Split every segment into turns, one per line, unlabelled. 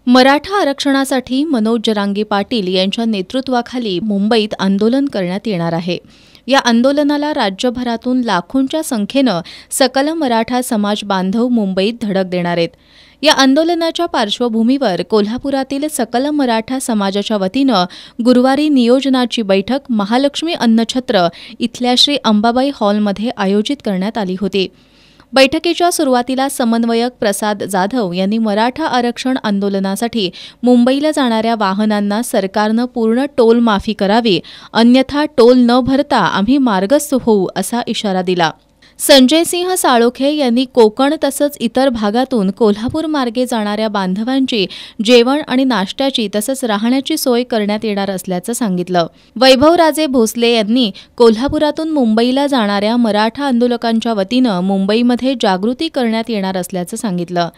मराठा आरक्षणासाठी मनोज जरांगे पाटील यांच्या नेतृत्वाखाली मुंबईत आंदोलन करण्यात येणार आहे। या आंदोलनाला राज्यभरातून लाखोंच्या संख्येनं सकल मराठा समाज बांधव मुंबईत धडक देणार आहेत। या आंदोलनाच्या पार्श्वभूमीवर कोल्हापुरातील सकल मराठा समाजाच्या वतीनं गुरुवारी नियोजनाची बैठक महालक्ष्मी अन्नछत्र इथल्या श्री अंबाबाई हॉलमध्ये आयोजित करण्यात आली होती। बैठकीच्या सुरुवातीला समन्वयक प्रसाद जाधव यांनी मराठा आरक्षण आंदोलनासाठी मुंबईला जाणाऱ्या वाहनांना सरकारनं पूर्ण टोल माफी करावी, अन्यथा टोल न भरता आम्ही मार्गस्थ होऊ असा इशारा दिला। संजयसिंह साळोखे यांनी कोकण तसंच इतर भागातून कोल्हापूर मार्गे जाणाऱ्या बांधवांची जेवण आणि नाश्त्याची तसंच राहण्याची सोय करण्यात येणार असल्याचं सांगितलं। वैभवराजे भोसले यांनी कोल्हापुरातून मुंबईला जाणाऱ्या मराठा आंदोलकांच्या वतीनं मुंबईमध्ये जागृती करण्यात येणार असल्याचं सांगितलं।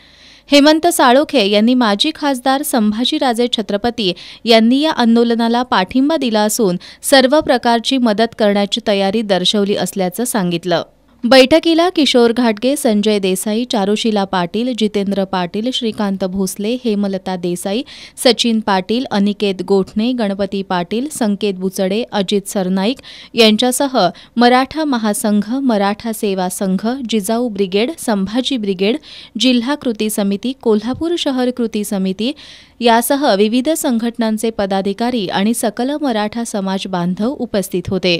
हेमंत साळोखे यांनी माजी खासदार संभाजीराजे छत्रपती यांनी या आंदोलनाला पाठिंबा दिला असून सर्व प्रकारची मदत करण्याची तयारी दर्शवली असल्याचं सांगितलं। बैठकीला किशोर घाटगे, संजय देसाई, चारुशीला पाटील, जितेंद्र पाटील, श्रीकांत भोसले, हेमलता देसाई, सचिन पाटील, अनिकेत गोठणे, गणपती पाटील, संकेत बुचडे, अजित सरनाईक यांच्यासह मराठा महासंघ, मराठा सेवा संघ, जिजाऊ ब्रिगेड, संभाजी ब्रिगेड, जिल्हा कृती समिती, कोल्हापूर शहर कृती समिती यासह विविध संघटनांचे पदाधिकारी आणि सकल मराठा समाज बांधव उपस्थित होते।